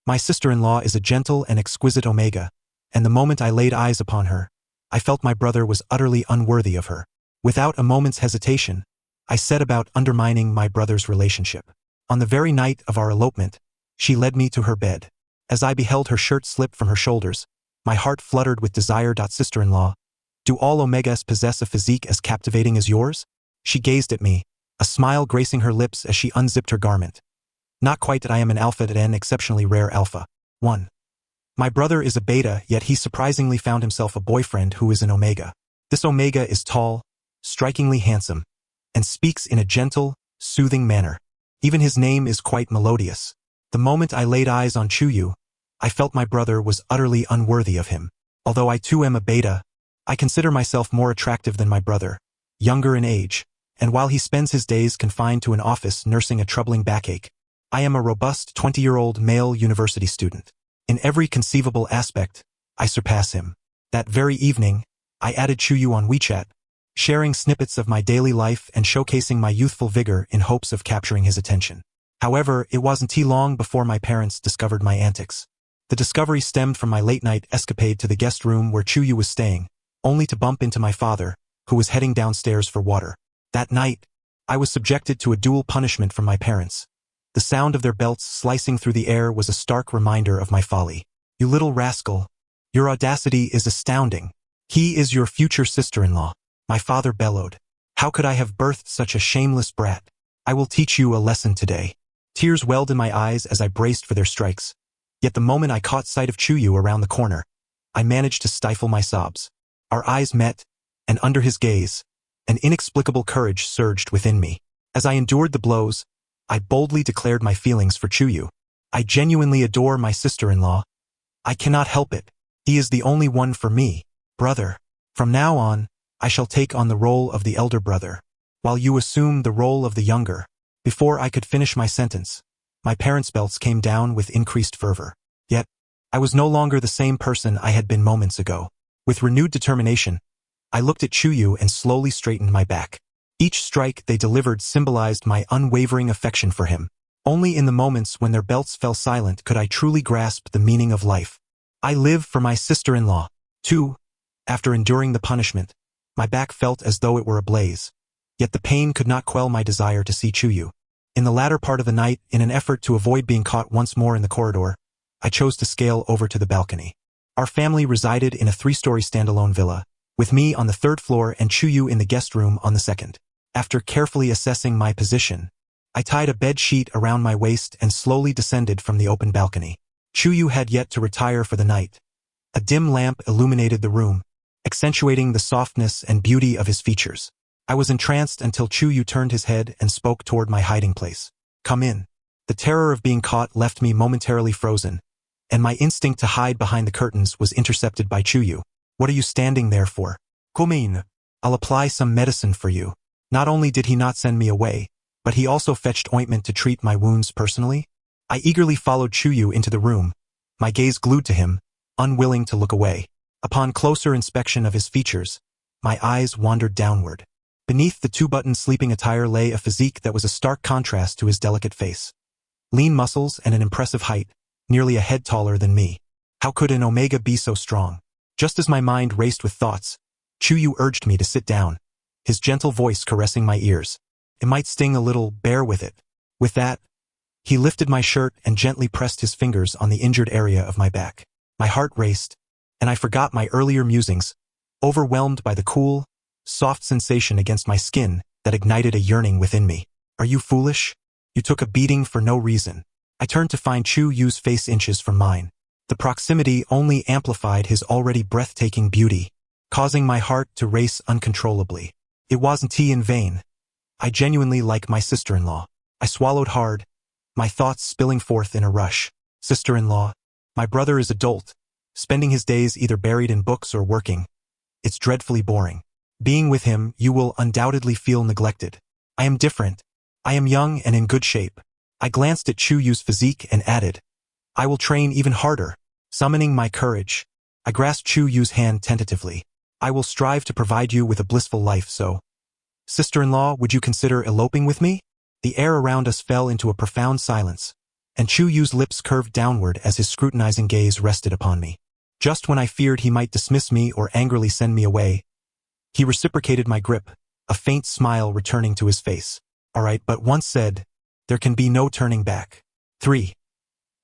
My sister-in-law is a gentle and exquisite omega, and the moment I laid eyes upon her, I felt my brother was utterly unworthy of her. Without a moment's hesitation, I set about undermining my brother's relationship. On the very night of our elopement, she led me to her bed. As I beheld her shirt slip from her shoulders, my heart fluttered with desire. Sister-in-law, do all omegas possess a physique as captivating as yours? She gazed at me, a smile gracing her lips as she unzipped her garment. Not quite that I am an alpha and an exceptionally rare alpha. 1. My brother is a beta, yet he surprisingly found himself a boyfriend who is an omega. This omega is tall, strikingly handsome, and speaks in a gentle, soothing manner. Even his name is quite melodious. The moment I laid eyes on Chuyu, I felt my brother was utterly unworthy of him. Although I too am a beta, I consider myself more attractive than my brother, younger in age, and while he spends his days confined to an office nursing a troubling backache, I am a robust 20-year-old male university student. In every conceivable aspect, I surpass him. That very evening, I added Chuyu on WeChat, sharing snippets of my daily life and showcasing my youthful vigor in hopes of capturing his attention. However, it wasn't too long before my parents discovered my antics. The discovery stemmed from my late-night escapade to the guest room where Chuyu was staying, only to bump into my father, who was heading downstairs for water. That night, I was subjected to a dual punishment from my parents. The sound of their belts slicing through the air was a stark reminder of my folly. You little rascal. Your audacity is astounding. He is your future sister-in-law. My father bellowed. How could I have birthed such a shameless brat? I will teach you a lesson today. Tears welled in my eyes as I braced for their strikes. Yet the moment I caught sight of Chuyu around the corner, I managed to stifle my sobs. Our eyes met, and under his gaze, an inexplicable courage surged within me. As I endured the blows, I boldly declared my feelings for Chuyu. I genuinely adore my sister-in-law. I cannot help it. He is the only one for me, brother. From now on, I shall take on the role of the elder brother, while you assume the role of the younger. Before I could finish my sentence, my parents' belts came down with increased fervor. Yet, I was no longer the same person I had been moments ago. With renewed determination, I looked at Chuyu and slowly straightened my back. Each strike they delivered symbolized my unwavering affection for him. Only in the moments when their belts fell silent could I truly grasp the meaning of life. I live for my sister-in-law. 2. After enduring the punishment, my back felt as though it were ablaze. Yet the pain could not quell my desire to see Chuyu. In the latter part of the night, in an effort to avoid being caught once more in the corridor, I chose to scale over to the balcony. Our family resided in a 3-story standalone villa, with me on the 3rd floor and Chuyu in the guest room on the 2nd. After carefully assessing my position, I tied a bed sheet around my waist and slowly descended from the open balcony. Chuyu had yet to retire for the night. A dim lamp illuminated the room, accentuating the softness and beauty of his features. I was entranced until Chuyu turned his head and spoke toward my hiding place. Come in. The terror of being caught left me momentarily frozen, and my instinct to hide behind the curtains was intercepted by Chuyu. What are you standing there for? Come in. I'll apply some medicine for you. Not only did he not send me away, but he also fetched ointment to treat my wounds personally. I eagerly followed Chuyu into the room, my gaze glued to him, unwilling to look away. Upon closer inspection of his features, my eyes wandered downward. Beneath the 2-button sleeping attire lay a physique that was a stark contrast to his delicate face. Lean muscles and an impressive height, nearly a head taller than me. How could an omega be so strong? Just as my mind raced with thoughts, Chuyu urged me to sit down, his gentle voice caressing my ears. It might sting a little, bear with it. With that, he lifted my shirt and gently pressed his fingers on the injured area of my back. My heart raced, and I forgot my earlier musings, overwhelmed by the cool, soft sensation against my skin that ignited a yearning within me. Are you foolish? You took a beating for no reason. I turned to find Chuyu's face inches from mine. The proximity only amplified his already breathtaking beauty, causing my heart to race uncontrollably. It wasn't in vain. I genuinely like my sister-in-law. I swallowed hard, my thoughts spilling forth in a rush. Sister-in-law, my brother is a dolt, spending his days either buried in books or working. It's dreadfully boring. Being with him, you will undoubtedly feel neglected. I am different. I am young and in good shape. I glanced at Chuyu's physique and added, I will train even harder. Summoning my courage, I grasped Chuyu's hand tentatively. I will strive to provide you with a blissful life, so. Sister-in-law, would you consider eloping with me? The air around us fell into a profound silence, and Chu Yu's lips curved downward as his scrutinizing gaze rested upon me. Just when I feared he might dismiss me or angrily send me away, he reciprocated my grip, a faint smile returning to his face. All right, but once said, there can be no turning back. 3.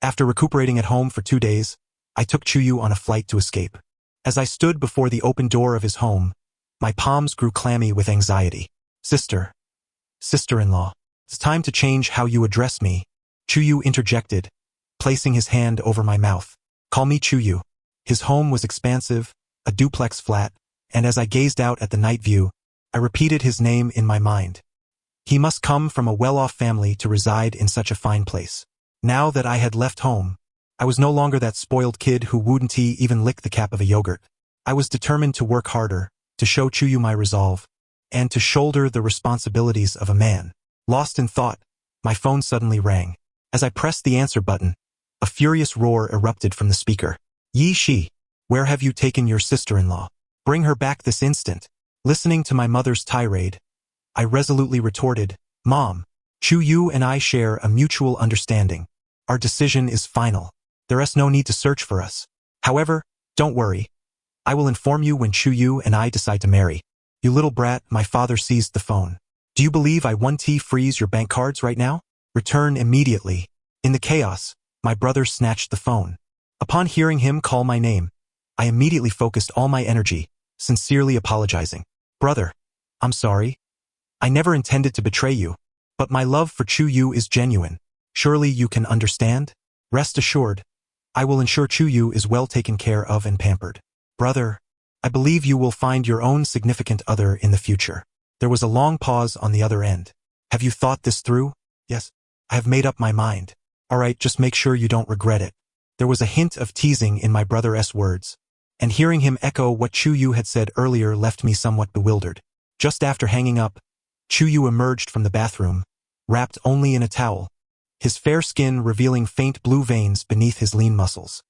After recuperating at home for 2 days, I took Chu Yu on a flight to escape. As I stood before the open door of his home, my palms grew clammy with anxiety. Sister-in-law, it's time to change how you address me, Chu Yu interjected, placing his hand over my mouth. Call me Chu Yu. His home was expansive, a duplex flat, and as I gazed out at the night view, I repeated his name in my mind. He must come from a well-off family to reside in such a fine place. Now that I had left home, I was no longer that spoiled kid who wouldn't even lick the cap of a yogurt. I was determined to work harder, to show Chu Yu my resolve, and to shoulder the responsibilities of a man. Lost in thought, my phone suddenly rang. As I pressed the answer button, a furious roar erupted from the speaker. Yi Shi, where have you taken your sister-in-law? Bring her back this instant. Listening to my mother's tirade, I resolutely retorted, Mom, Chu Yu and I share a mutual understanding. Our decision is final. There is no need to search for us. However, don't worry. I will inform you when Chu Yu and I decide to marry. You little brat, my father seized the phone. Do you believe I want to freeze your bank cards right now? Return immediately. In the chaos, my brother snatched the phone. Upon hearing him call my name, I immediately focused all my energy, sincerely apologizing. Brother, I'm sorry. I never intended to betray you, but my love for Chu Yu is genuine. Surely you can understand? Rest assured, I will ensure Chu Yu is well taken care of and pampered. Brother, I believe you will find your own significant other in the future. There was a long pause on the other end. Have you thought this through? Yes, I have made up my mind. All right, just make sure you don't regret it. There was a hint of teasing in my brother's words, and hearing him echo what Chu Yu had said earlier left me somewhat bewildered. Just after hanging up, Chu Yu emerged from the bathroom, wrapped only in a towel, his fair skin revealing faint blue veins beneath his lean muscles.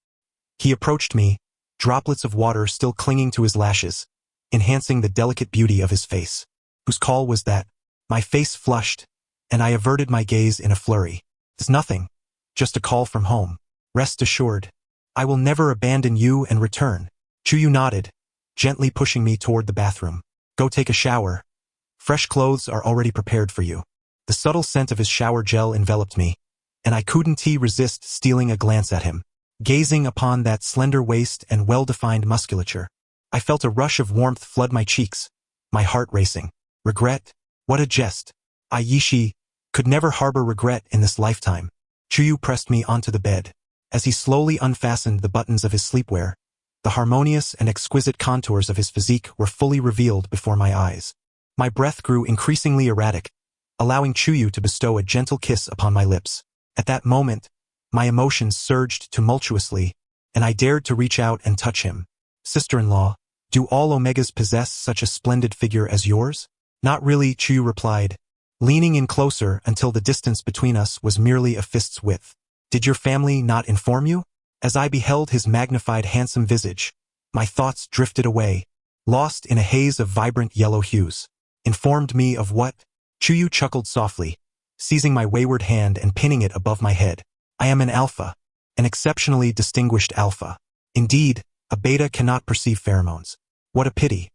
He approached me, droplets of water still clinging to his lashes, enhancing the delicate beauty of his face. Whose call was that? My face flushed, and I averted my gaze in a flurry. It's nothing, just a call from home. Rest assured, I will never abandon you and return. Chu Yu nodded, gently pushing me toward the bathroom. Go take a shower. Fresh clothes are already prepared for you. The subtle scent of his shower gel enveloped me, and I couldn't resist stealing a glance at him. Gazing upon that slender waist and well-defined musculature, I felt a rush of warmth flood my cheeks, my heart racing. Regret? What a jest. Yi Shi could never harbor regret in this lifetime. Chu Yu pressed me onto the bed. As he slowly unfastened the buttons of his sleepwear, the harmonious and exquisite contours of his physique were fully revealed before my eyes. My breath grew increasingly erratic, allowing Chu Yu to bestow a gentle kiss upon my lips. At that moment, my emotions surged tumultuously, and I dared to reach out and touch him. Sister-in-law, do all Omegas possess such a splendid figure as yours? Not really, Chu Yu replied, leaning in closer until the distance between us was merely a fist's width. Did your family not inform you? As I beheld his magnified handsome visage, my thoughts drifted away, lost in a haze of vibrant yellow hues. Informed me of what? Chu Yu chuckled softly, seizing my wayward hand and pinning it above my head. I am an alpha, an exceptionally distinguished alpha. Indeed, a beta cannot perceive pheromones. What a pity.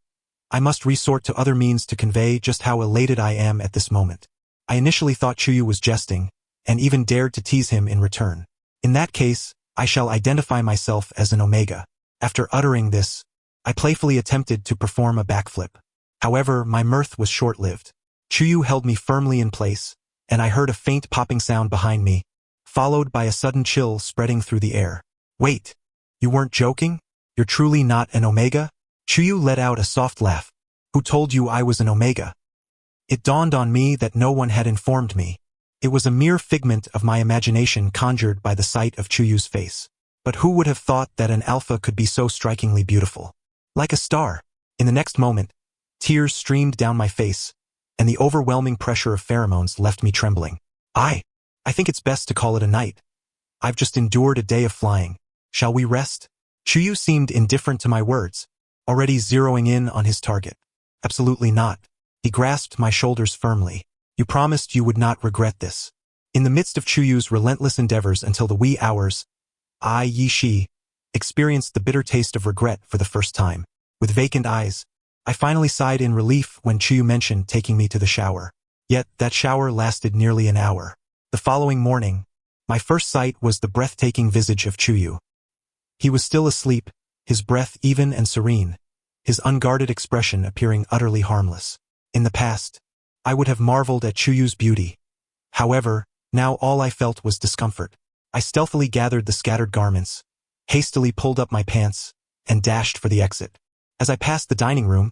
I must resort to other means to convey just how elated I am at this moment. I initially thought Chu Yu was jesting, and even dared to tease him in return. In that case, I shall identify myself as an Omega. After uttering this, I playfully attempted to perform a backflip. However, my mirth was short-lived. Chu Yu held me firmly in place, and I heard a faint popping sound behind me, followed by a sudden chill spreading through the air. Wait, you weren't joking? You're truly not an Omega? Chu Yu let out a soft laugh. Who told you I was an Omega? It dawned on me that no one had informed me. It was a mere figment of my imagination conjured by the sight of Chu Yu's face. But who would have thought that an alpha could be so strikingly beautiful? Like a star. In the next moment, tears streamed down my face, and the overwhelming pressure of pheromones left me trembling. I think it's best to call it a night. I've just endured a day of flying. Shall we rest? Chu Yu seemed indifferent to my words, already zeroing in on his target. Absolutely not. He grasped my shoulders firmly. You promised you would not regret this. In the midst of Chuyu's relentless endeavors until the wee hours, she experienced the bitter taste of regret for the first time. With vacant eyes, I finally sighed in relief when Chuyu mentioned taking me to the shower. Yet, that shower lasted nearly an hour. The following morning, my first sight was the breathtaking visage of Chuyu. He was still asleep, his breath even and serene, his unguarded expression appearing utterly harmless. In the past, I would have marveled at Chuyu's beauty. However, now all I felt was discomfort. I stealthily gathered the scattered garments, hastily pulled up my pants, and dashed for the exit. As I passed the dining room,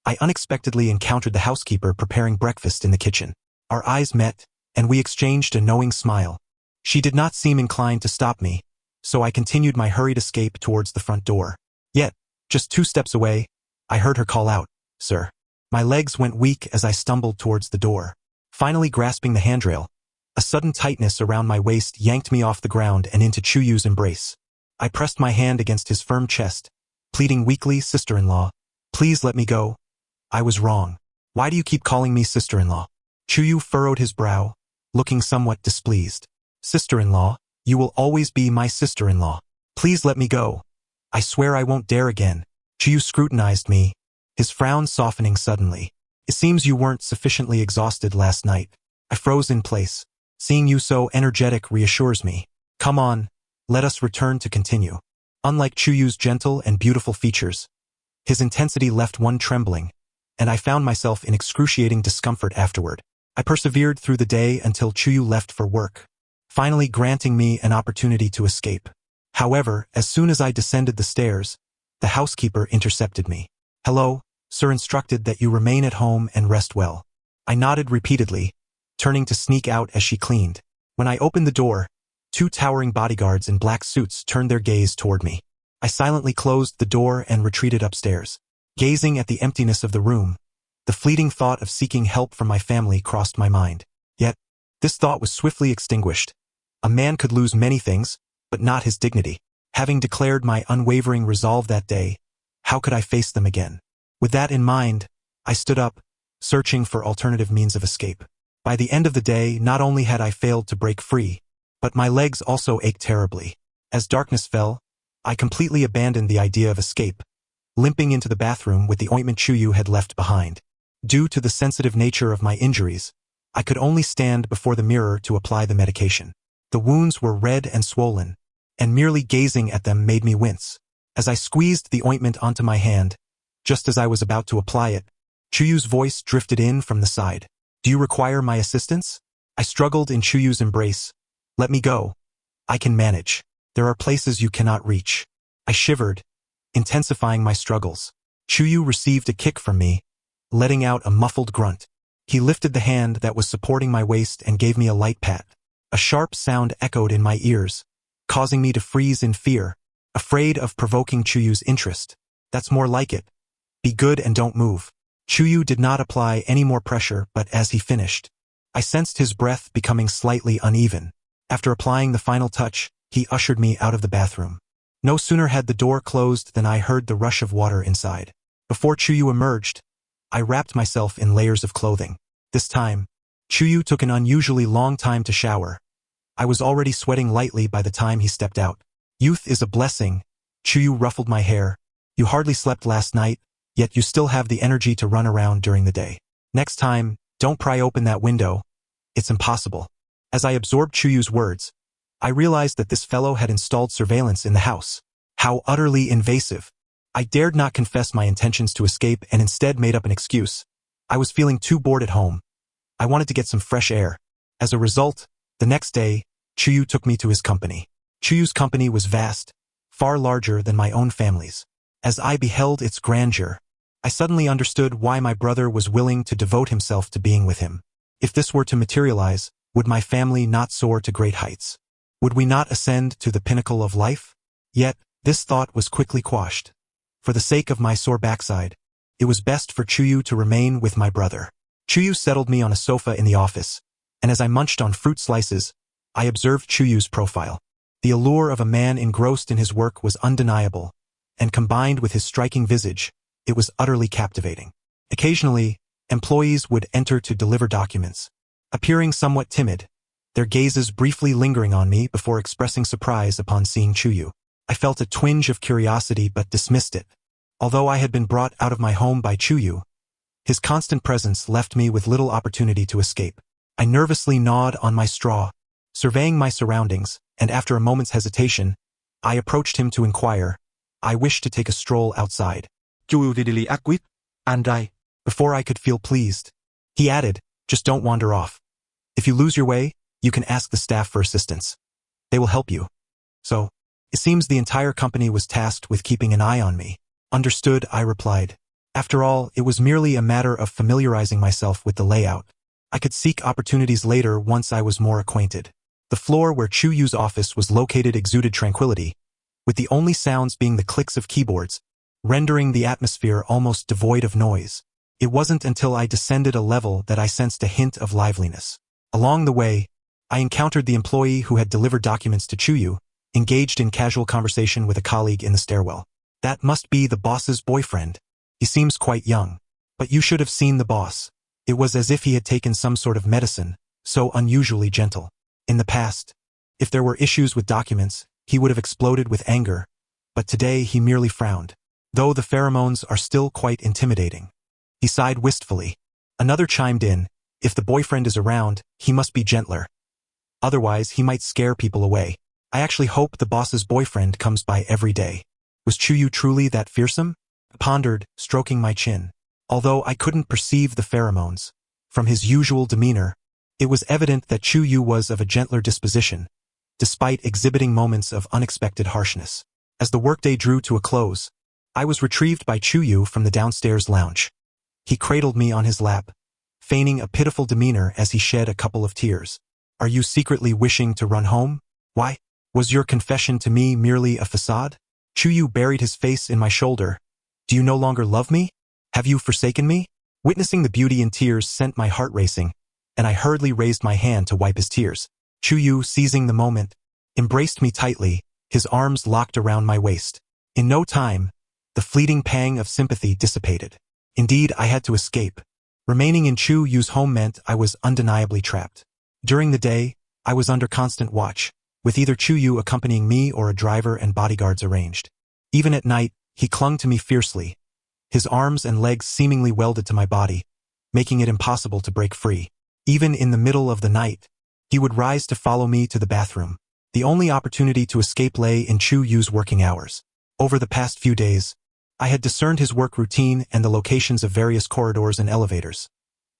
I unexpectedly encountered the housekeeper preparing breakfast in the kitchen. Our eyes met, and we exchanged a knowing smile. She did not seem inclined to stop me, so I continued my hurried escape towards the front door. Yet, just 2 steps away, I heard her call out, "Sir." My legs went weak as I stumbled towards the door. Finally grasping the handrail, a sudden tightness around my waist yanked me off the ground and into Chuyu's embrace. I pressed my hand against his firm chest, pleading weakly, "Sister-in-law, please let me go. I was wrong. Why do you keep calling me sister-in-law?" Chuyu furrowed his brow, looking somewhat displeased. "Sister-in-law, you will always be my sister-in-law. Please let me go. I swear I won't dare again." Chuyu scrutinized me, his frown softening suddenly. "It seems you weren't sufficiently exhausted last night." I froze in place. Seeing you so energetic reassures me. "Come on, let us return to continue." Unlike Chuyu's gentle and beautiful features, his intensity left one trembling, and I found myself in excruciating discomfort afterward. I persevered through the day until Chuyu left for work, finally granting me an opportunity to escape. However, as soon as I descended the stairs, the housekeeper intercepted me. "Hello, sir instructed that you remain at home and rest well." I nodded repeatedly, turning to sneak out as she cleaned. When I opened the door, 2 towering bodyguards in black suits turned their gaze toward me. I silently closed the door and retreated upstairs. Gazing at the emptiness of the room, the fleeting thought of seeking help from my family crossed my mind. Yet, this thought was swiftly extinguished. A man could lose many things, but not his dignity. Having declared my unwavering resolve that day, how could I face them again? With that in mind, I stood up, searching for alternative means of escape. By the end of the day, not only had I failed to break free, but my legs also ached terribly. As darkness fell, I completely abandoned the idea of escape, limping into the bathroom with the ointment Chuyu had left behind. Due to the sensitive nature of my injuries, I could only stand before the mirror to apply the medication. The wounds were red and swollen, and merely gazing at them made me wince. As I squeezed the ointment onto my hand, just as I was about to apply it, Chuyu's voice drifted in from the side. "Do you require my assistance?" I struggled in Chuyu's embrace. "Let me go. I can manage. There are places you cannot reach." I shivered, intensifying my struggles. Chuyu received a kick from me, letting out a muffled grunt. He lifted the hand that was supporting my waist and gave me a light pat. A sharp sound echoed in my ears, causing me to freeze in fear, afraid of provoking Chuyu's interest. "That's more like it. Be good and don't move." Chuyu did not apply any more pressure, but as he finished, I sensed his breath becoming slightly uneven. After applying the final touch, he ushered me out of the bathroom. No sooner had the door closed than I heard the rush of water inside. Before Chuyu emerged, I wrapped myself in layers of clothing. This time, Chuyu took an unusually long time to shower. I was already sweating lightly by the time he stepped out. "Youth is a blessing." Chuyu ruffled my hair. "You hardly slept last night, yet you still have the energy to run around during the day. Next time, don't pry open that window. It's impossible." As I absorbed Chuyu's words, I realized that this fellow had installed surveillance in the house. How utterly invasive. I dared not confess my intentions to escape and instead made up an excuse. I was feeling too bored at home. I wanted to get some fresh air. As a result, the next day, Chuyu took me to his company. Chuyu's company was vast, far larger than my own family's. As I beheld its grandeur, I suddenly understood why my brother was willing to devote himself to being with him. If this were to materialize, would my family not soar to great heights? Would we not ascend to the pinnacle of life? Yet, this thought was quickly quashed. For the sake of my sore backside, it was best for Chuyu to remain with my brother. Chuyu settled me on a sofa in the office, and as I munched on fruit slices, I observed Chuyu's profile. The allure of a man engrossed in his work was undeniable, and combined with his striking visage, it was utterly captivating. Occasionally, employees would enter to deliver documents. Appearing somewhat timid, their gazes briefly lingering on me before expressing surprise upon seeing Chuyu. I felt a twinge of curiosity but dismissed it. Although I had been brought out of my home by Chuyu, his constant presence left me with little opportunity to escape. I nervously gnawed on my straw, surveying my surroundings, and after a moment's hesitation, I approached him to inquire. I wished to take a stroll outside. Chuyu readily agreed, and before I could feel pleased, he added, just don't wander off. If you lose your way, you can ask the staff for assistance. They will help you. So, it seems the entire company was tasked with keeping an eye on me. Understood, I replied. After all, it was merely a matter of familiarizing myself with the layout. I could seek opportunities later once I was more acquainted. The floor where Chuyu's office was located exuded tranquility, with the only sounds being the clicks of keyboards, rendering the atmosphere almost devoid of noise. It wasn't until I descended a level that I sensed a hint of liveliness. Along the way, I encountered the employee who had delivered documents to Chuyu, engaged in casual conversation with a colleague in the stairwell. That must be the boss's boyfriend. He seems quite young. But you should have seen the boss. It was as if he had taken some sort of medicine, so unusually gentle. In the past, if there were issues with documents, he would have exploded with anger, but today he merely frowned. Though the pheromones are still quite intimidating. He sighed wistfully. Another chimed in, if the boyfriend is around, he must be gentler. Otherwise, he might scare people away. I actually hope the boss's boyfriend comes by every day. Was Chuyu truly that fearsome? I pondered, stroking my chin. Although I couldn't perceive the pheromones, from his usual demeanor, it was evident that Chuyu was of a gentler disposition, despite exhibiting moments of unexpected harshness. As the workday drew to a close, I was retrieved by Chuyu from the downstairs lounge. He cradled me on his lap, feigning a pitiful demeanor as he shed a couple of tears. Are you secretly wishing to run home? Why? Was your confession to me merely a facade? Chuyu buried his face in my shoulder. Do you no longer love me? Have you forsaken me? Witnessing the beauty in tears sent my heart racing, and I hurriedly raised my hand to wipe his tears. Chuyu, seizing the moment, embraced me tightly, his arms locked around my waist. In no time, the fleeting pang of sympathy dissipated. Indeed, I had to escape. Remaining in Chuyu's home meant I was undeniably trapped. During the day, I was under constant watch, with either Chuyu accompanying me or a driver and bodyguards arranged. Even at night, he clung to me fiercely, his arms and legs seemingly welded to my body, making it impossible to break free. Even in the middle of the night, he would rise to follow me to the bathroom. The only opportunity to escape lay in Chuyu's working hours. Over the past few days, I had discerned his work routine and the locations of various corridors and elevators.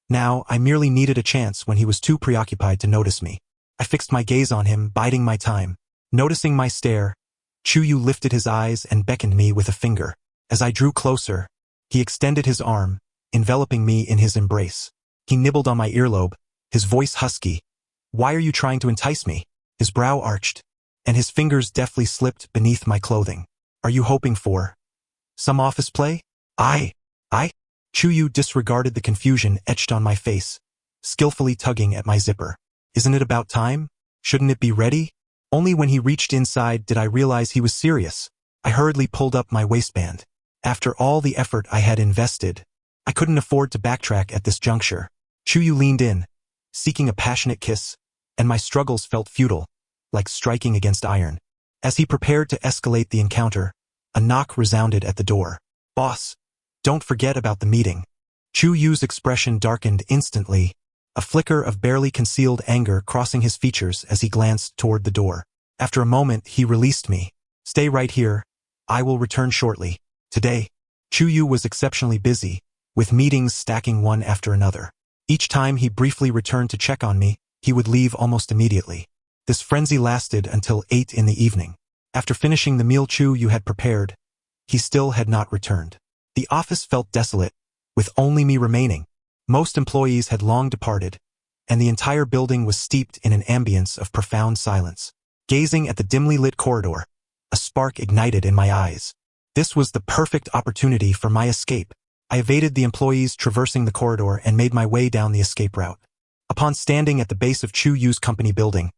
Now, I merely needed a chance when he was too preoccupied to notice me. I fixed my gaze on him, biding my time. Noticing my stare, Chuyu lifted his eyes and beckoned me with a finger. As I drew closer, he extended his arm, enveloping me in his embrace. He nibbled on my earlobe, his voice husky. Why are you trying to entice me? His brow arched, and his fingers deftly slipped beneath my clothing. Are you hoping for some office play? I. Chuyu disregarded the confusion etched on my face, skillfully tugging at my zipper. Isn't it about time? Shouldn't it be ready? Only when he reached inside did I realize he was serious. I hurriedly pulled up my waistband. After all the effort I had invested, I couldn't afford to backtrack at this juncture. Chuyu leaned in, seeking a passionate kiss, and my struggles felt futile, like striking against iron. As he prepared to escalate the encounter, a knock resounded at the door. Boss, don't forget about the meeting. Chuyu's expression darkened instantly, a flicker of barely concealed anger crossing his features as he glanced toward the door. After a moment, he released me. Stay right here. I will return shortly. Today, Chuyu was exceptionally busy, with meetings stacking one after another. Each time he briefly returned to check on me, he would leave almost immediately. This frenzy lasted until 8 in the evening. After finishing the meal Chuyu had prepared, he still had not returned. The office felt desolate, with only me remaining. Most employees had long departed, and the entire building was steeped in an ambience of profound silence. Gazing at the dimly lit corridor, a spark ignited in my eyes. This was the perfect opportunity for my escape. I evaded the employees traversing the corridor and made my way down the escape route. Upon standing at the base of Chuyu's company building,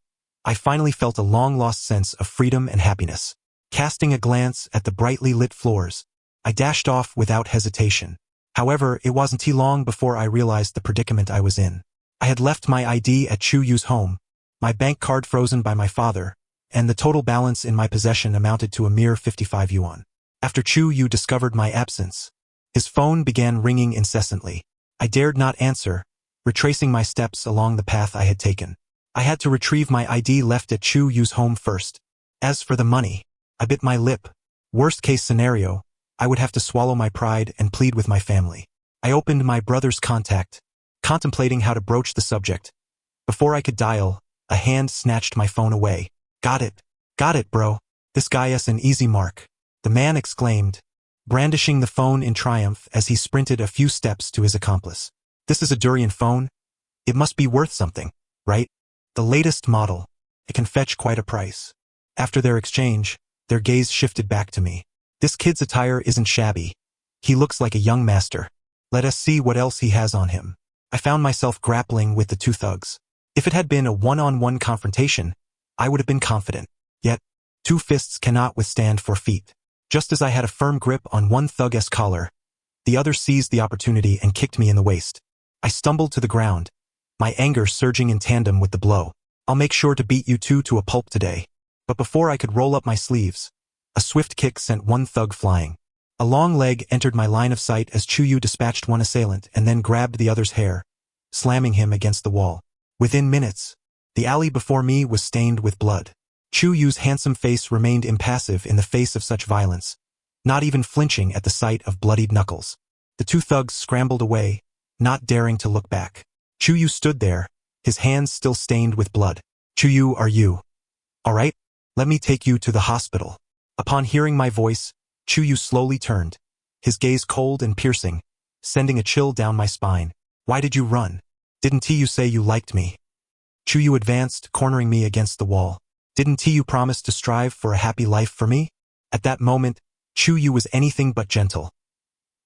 I finally felt a long-lost sense of freedom and happiness. Casting a glance at the brightly lit floors, I dashed off without hesitation. However, it wasn't too long before I realized the predicament I was in. I had left my ID at Chuyu's home, my bank card frozen by my father, and the total balance in my possession amounted to a mere 55 yuan. After Chu Yu discovered my absence, his phone began ringing incessantly. I dared not answer, retracing my steps along the path I had taken. I had to retrieve my ID left at Chu Yu's home first. As for the money, I bit my lip. Worst case scenario, I would have to swallow my pride and plead with my family. I opened my brother's contact, contemplating how to broach the subject. Before I could dial, a hand snatched my phone away. Got it, bro. This guy's an easy mark, the man exclaimed, brandishing the phone in triumph as he sprinted a few steps to his accomplice. This is a durian phone? It must be worth something, right? The latest model. It can fetch quite a price. After their exchange, their gaze shifted back to me. This kid's attire isn't shabby. He looks like a young master. Let us see what else he has on him. I found myself grappling with the two thugs. If it had been a one-on-one confrontation, I would have been confident. Yet, two fists cannot withstand 4 feet. Just as I had a firm grip on one thug's collar, the other seized the opportunity and kicked me in the waist. I stumbled to the ground, my anger surging in tandem with the blow. I'll make sure to beat you two to a pulp today. But before I could roll up my sleeves, a swift kick sent one thug flying. A long leg entered my line of sight as Chu Yu dispatched one assailant and then grabbed the other's hair, slamming him against the wall. Within minutes, the alley before me was stained with blood. Chu Yu's handsome face remained impassive in the face of such violence, not even flinching at the sight of bloodied knuckles. The two thugs scrambled away, not daring to look back. Chu Yu stood there, his hands still stained with blood. Chu Yu, are you all right? Let me take you to the hospital. Upon hearing my voice, Chu Yu slowly turned, his gaze cold and piercing, sending a chill down my spine. Why did you run? Didn't you say you liked me? Chu Yu advanced, cornering me against the wall. Didn't you promise to strive for a happy life for me? At that moment, Chu Yu was anything but gentle.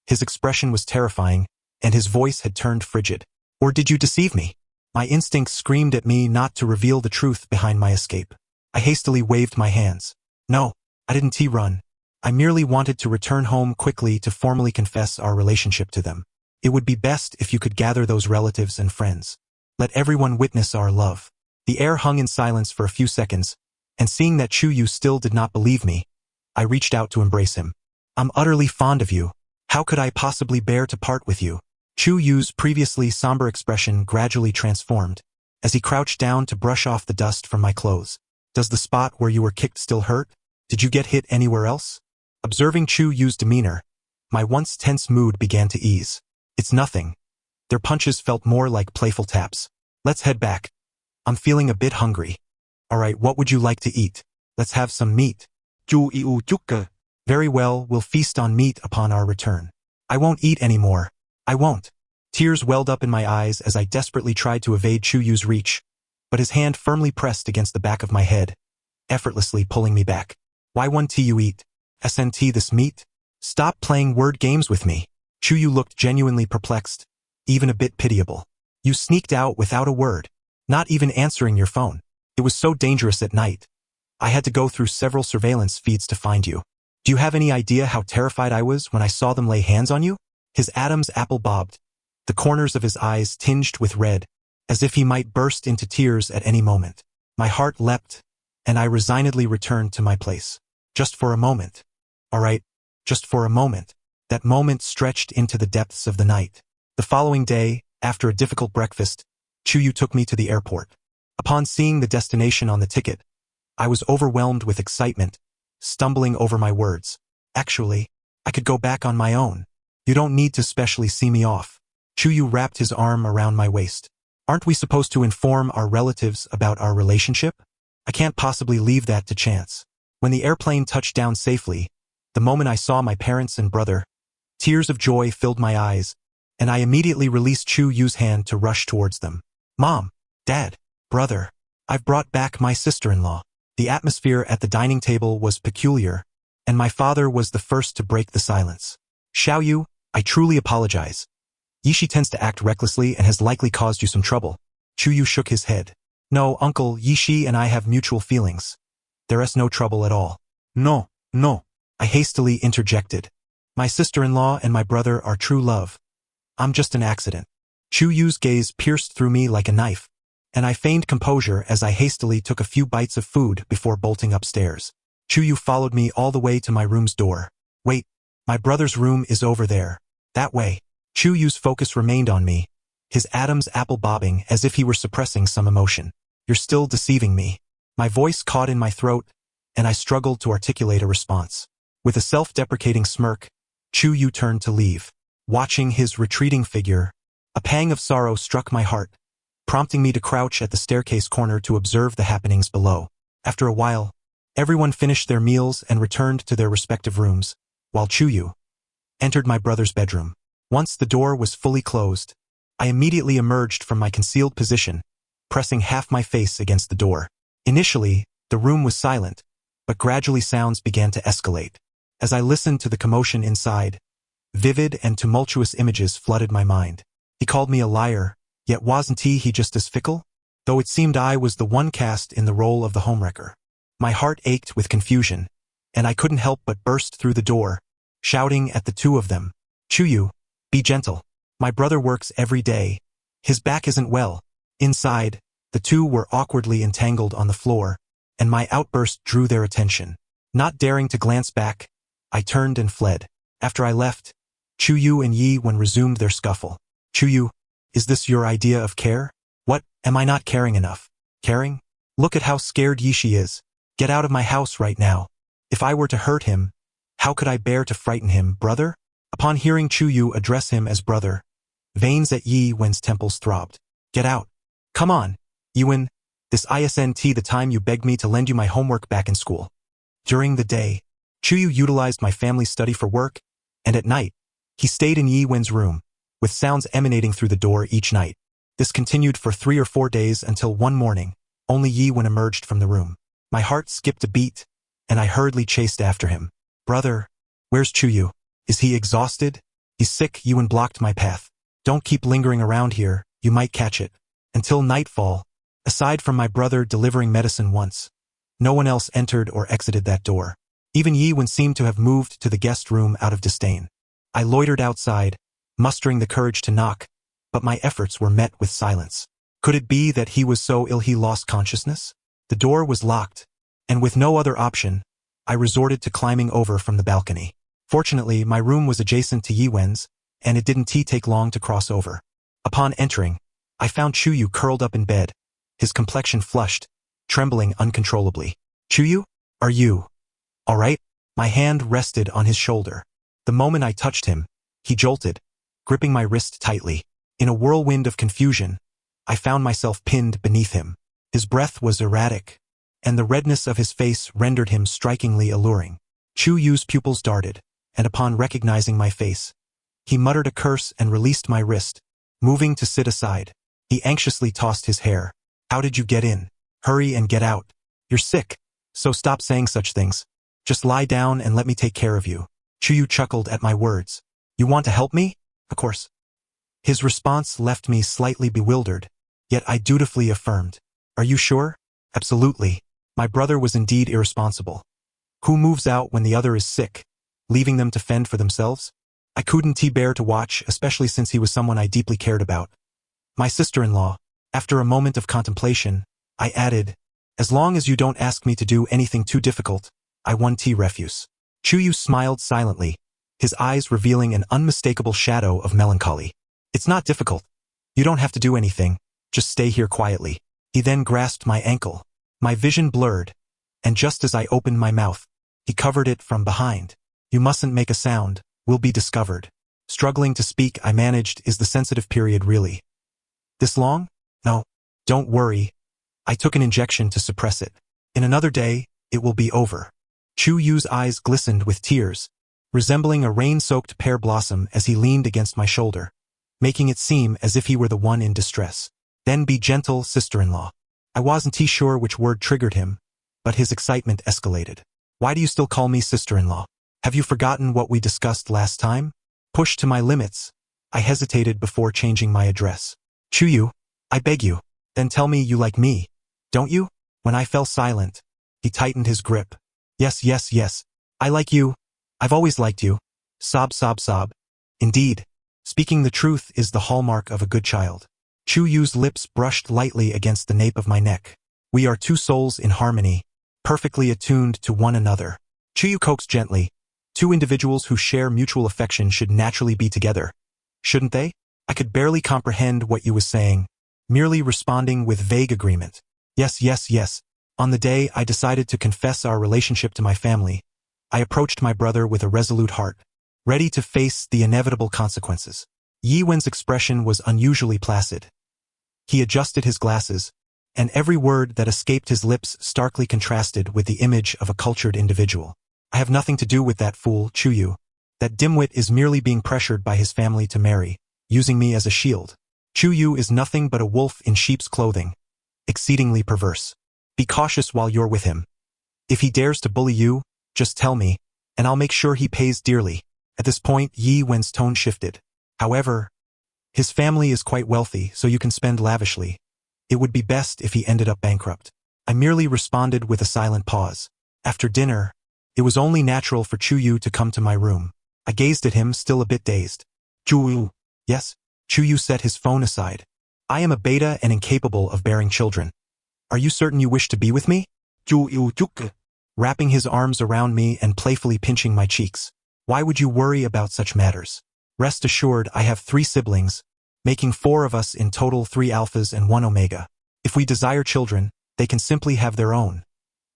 His expression was terrifying, and his voice had turned frigid. Or did you deceive me? My instincts screamed at me not to reveal the truth behind my escape. I hastily waved my hands. No, I didn't run. I merely wanted to return home quickly to formally confess our relationship to them. It would be best if you could gather those relatives and friends. Let everyone witness our love. The air hung in silence for a few seconds, and seeing that Chu Yu still did not believe me, I reached out to embrace him. I'm utterly fond of you. How could I possibly bear to part with you? Chu Yu's previously somber expression gradually transformed, as he crouched down to brush off the dust from my clothes. Does the spot where you were kicked still hurt? Did you get hit anywhere else? Observing Chu Yu's demeanor, my once tense mood began to ease. It's nothing. Their punches felt more like playful taps. Let's head back. I'm feeling a bit hungry. Alright, what would you like to eat? Let's have some meat. Chu Yu chút cơ. Very well, we'll feast on meat upon our return. I won't eat anymore. I won't. Tears welled up in my eyes as I desperately tried to evade Chu Yu's reach, but his hand firmly pressed against the back of my head, effortlessly pulling me back. Why won't you eat? SNT this meat? Stop playing word games with me. Chu Yu looked genuinely perplexed, even a bit pitiable. You sneaked out without a word, not even answering your phone. It was so dangerous at night. I had to go through several surveillance feeds to find you. Do you have any idea how terrified I was when I saw them lay hands on you? His Adam's apple bobbed, the corners of his eyes tinged with red, as if he might burst into tears at any moment. My heart leapt, and I resignedly returned to my place. Just for a moment. All right, just for a moment. That moment stretched into the depths of the night. The following day, after a difficult breakfast, Chu Yu took me to the airport. Upon seeing the destination on the ticket, I was overwhelmed with excitement, stumbling over my words. Actually, I could go back on my own. You don't need to specially see me off. Chu Yu wrapped his arm around my waist. Aren't we supposed to inform our relatives about our relationship? I can't possibly leave that to chance. When the airplane touched down safely, the moment I saw my parents and brother, tears of joy filled my eyes, and I immediately released Chu Yu's hand to rush towards them. Mom, Dad, brother, I've brought back my sister-in-law. The atmosphere at the dining table was peculiar, and my father was the first to break the silence. Xiao Yu, I truly apologize. Yishi tends to act recklessly and has likely caused you some trouble. Chu Yu shook his head. No, Uncle, Yishi and I have mutual feelings. There is no trouble at all. No, I hastily interjected. My sister-in-law and my brother are true love. I'm just an accident. Chu Yu's gaze pierced through me like a knife. and I feigned composure as I hastily took a few bites of food before bolting upstairs. Chuyu followed me all the way to my room's door. Wait, my brother's room is over there. That way. Chuyu's focus remained on me, his Adam's apple bobbing as if he were suppressing some emotion. You're still deceiving me. My voice caught in my throat, and I struggled to articulate a response. With a self-deprecating smirk, Chuyu turned to leave. Watching his retreating figure, a pang of sorrow struck my heart, prompting me to crouch at the staircase corner to observe the happenings below. After a while, everyone finished their meals and returned to their respective rooms, while Chuyu entered my brother's bedroom. Once the door was fully closed, I immediately emerged from my concealed position, pressing half my face against the door. Initially, the room was silent, but gradually sounds began to escalate. As I listened to the commotion inside, vivid and tumultuous images flooded my mind. He called me a liar, yet wasn't he just as fickle? Though it seemed I was the one cast in the role of the homewrecker. My heart ached with confusion, and I couldn't help but burst through the door, shouting at the two of them. Chuyu, be gentle. My brother works every day. His back isn't well. Inside, the two were awkwardly entangled on the floor, and my outburst drew their attention. Not daring to glance back, I turned and fled. After I left, Chuyu and Yi-Wen resumed their scuffle. Chuyu, is this your idea of care? What, am I not caring enough? Caring? Look at how scared Yi-Shi is. Get out of my house right now. If I were to hurt him, how could I bear to frighten him, brother? Upon hearing Chuyu address him as brother, veins at Yi-Wen's temples throbbed. Get out. Come on, Yi-Wen. This isn't the time you begged me to lend you my homework back in school. During the day, Chuyu utilized my family's study for work, and at night, he stayed in Yi-Wen's room, with sounds emanating through the door each night. This continued for 3 or 4 days until one morning, only Yi-Wen emerged from the room. My heart skipped a beat, and I hurriedly chased after him. Brother, where's Chuyu? Is he exhausted? He's sick. Yi-Wen blocked my path. Don't keep lingering around here, you might catch it. Until nightfall, aside from my brother delivering medicine once, no one else entered or exited that door. Even Yi-Wen seemed to have moved to the guest room out of disdain. I loitered outside, mustering the courage to knock, but my efforts were met with silence. Could it be that he was so ill he lost consciousness? The door was locked, and with no other option, I resorted to climbing over from the balcony. Fortunately, my room was adjacent to Yi-Wen's, and it didn't take long to cross over. Upon entering, I found Chuyu curled up in bed, his complexion flushed, trembling uncontrollably. Chuyu, are you all right? My hand rested on his shoulder. The moment I touched him, he jolted, gripping my wrist tightly. In a whirlwind of confusion, I found myself pinned beneath him. His breath was erratic, and the redness of his face rendered him strikingly alluring. Chuyu's pupils darted, and upon recognizing my face, he muttered a curse and released my wrist. Moving to sit aside, he anxiously tossed his hair. How did you get in? Hurry and get out. You're sick, so stop saying such things. Just lie down and let me take care of you. Chuyu chuckled at my words. You want to help me? Of course. His response left me slightly bewildered, yet I dutifully affirmed. Are you sure? Absolutely. My brother was indeed irresponsible. Who moves out when the other is sick, leaving them to fend for themselves? I couldn't bear to watch, especially since he was someone I deeply cared about. My sister-in-law. After a moment of contemplation, I added, as long as you don't ask me to do anything too difficult, I want refuse. Chuyu smiled silently, his eyes revealing an unmistakable shadow of melancholy. It's not difficult. You don't have to do anything, just stay here quietly. He then grasped my ankle. My vision blurred, and just as I opened my mouth, he covered it from behind. You mustn't make a sound, we'll be discovered. Struggling to speak, I managed, is the sensitive period really this long? No, don't worry. I took an injection to suppress it. In another day, it will be over. Chuyu's eyes glistened with tears, resembling a rain-soaked pear blossom as he leaned against my shoulder, making it seem as if he were the one in distress. Then be gentle, sister-in-law. I wasn't sure which word triggered him, but his excitement escalated. Why do you still call me sister-in-law? Have you forgotten what we discussed last time? Pushed to my limits, I hesitated before changing my address. Chuyu, I beg you, then tell me you like me, don't you? When I fell silent, he tightened his grip. Yes, yes, yes. I like you. I've always liked you. Sob, sob, sob. Indeed, speaking the truth is the hallmark of a good child. Chu Yu's lips brushed lightly against the nape of my neck. We are two souls in harmony, perfectly attuned to one another. Chu Yu coaxed gently. Two individuals who share mutual affection should naturally be together, shouldn't they? I could barely comprehend what you was saying, merely responding with vague agreement. Yes, yes, yes. On the day I decided to confess our relationship to my family, I approached my brother with a resolute heart, ready to face the inevitable consequences. Yi Wen's expression was unusually placid. He adjusted his glasses, and every word that escaped his lips starkly contrasted with the image of a cultured individual. I have nothing to do with that fool, Chu Yu. That dimwit is merely being pressured by his family to marry, using me as a shield. Chu Yu is nothing but a wolf in sheep's clothing, exceedingly perverse. Be cautious while you're with him. If he dares to bully you, just tell me, and I'll make sure he pays dearly. At this point, Yi Wen's tone shifted. However, his family is quite wealthy, so you can spend lavishly. It would be best if he ended up bankrupt. I merely responded with a silent pause. After dinner, it was only natural for Chu Yu to come to my room. I gazed at him, still a bit dazed. Chu Yu. Yes? Chu Yu set his phone aside. I am a beta and incapable of bearing children. Are you certain you wish to be with me? Chu Yu juk. Wrapping his arms around me and playfully pinching my cheeks. Why would you worry about such matters? Rest assured, I have 3 siblings, making 4 of us in total, 3 alphas and 1 omega. If we desire children, they can simply have their own.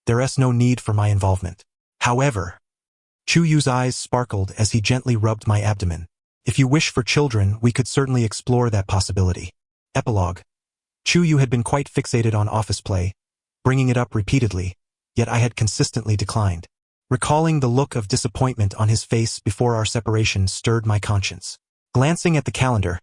There is no need for my involvement. However, Chu Yu's eyes sparkled as he gently rubbed my abdomen. If you wish for children, we could certainly explore that possibility. Epilogue. Chu Yu had been quite fixated on office play, bringing it up repeatedly, yet I had consistently declined. Recalling the look of disappointment on his face before our separation stirred my conscience. Glancing at the calendar,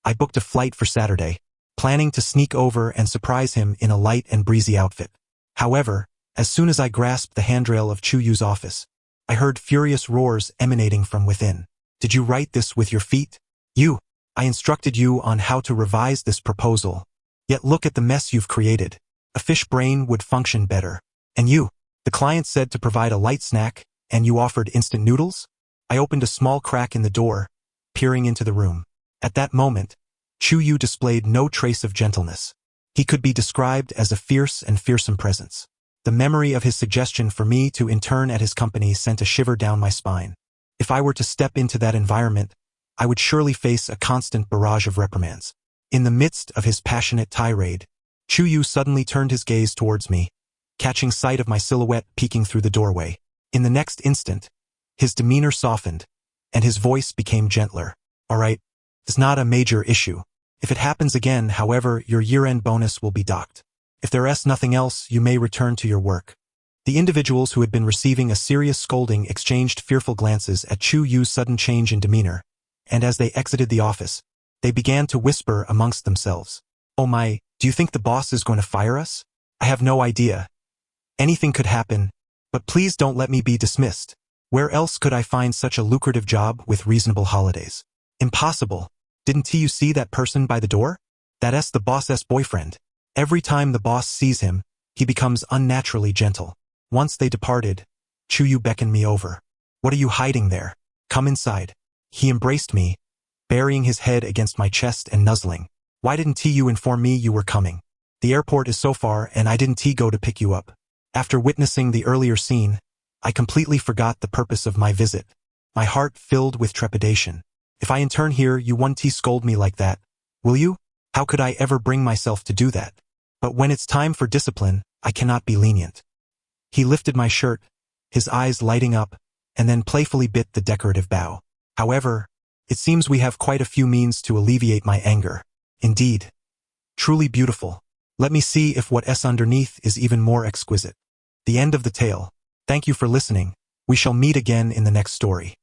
I booked a flight for Saturday, planning to sneak over and surprise him in a light and breezy outfit. However, as soon as I grasped the handrail of Chu Yu's office, I heard furious roars emanating from within. Did you write this with your feet? You. I instructed you on how to revise this proposal. Yet look at the mess you've created. A fish brain would function better. And you. The client said to provide a light snack, and you offered instant noodles? I opened a small crack in the door, peering into the room. At that moment, Chu Yu displayed no trace of gentleness. He could be described as a fierce and fearsome presence. The memory of his suggestion for me to intern at his company sent a shiver down my spine. If I were to step into that environment, I would surely face a constant barrage of reprimands. In the midst of his passionate tirade, Chu Yu suddenly turned his gaze towards me, catching sight of my silhouette peeking through the doorway. In the next instant, his demeanor softened, and his voice became gentler. All right, it's not a major issue. If it happens again, however, your year-end bonus will be docked. If there is nothing else, you may return to your work. The individuals who had been receiving a serious scolding exchanged fearful glances at Chu Yu's sudden change in demeanor, and as they exited the office, they began to whisper amongst themselves. Oh my, do you think the boss is going to fire us? I have no idea. Anything could happen, but please don't let me be dismissed. Where else could I find such a lucrative job with reasonable holidays? Impossible. Didn't you see that person by the door? That's the boss's boyfriend. Every time the boss sees him, he becomes unnaturally gentle. Once they departed, Chu Yu beckoned me over. What are you hiding there? Come inside. He embraced me, burying his head against my chest and nuzzling. Why didn't you inform me you were coming? The airport is so far and I didn't go to pick you up. After witnessing the earlier scene, I completely forgot the purpose of my visit. My heart filled with trepidation. If I intern here, you won't scold me like that, will you? How could I ever bring myself to do that? But when it's time for discipline, I cannot be lenient. He lifted my shirt, his eyes lighting up, and then playfully bit the decorative bow. However, it seems we have quite a few means to alleviate my anger. Indeed. Truly beautiful. Let me see if what's underneath is even more exquisite. The end of the tale. Thank you for listening. We shall meet again in the next story.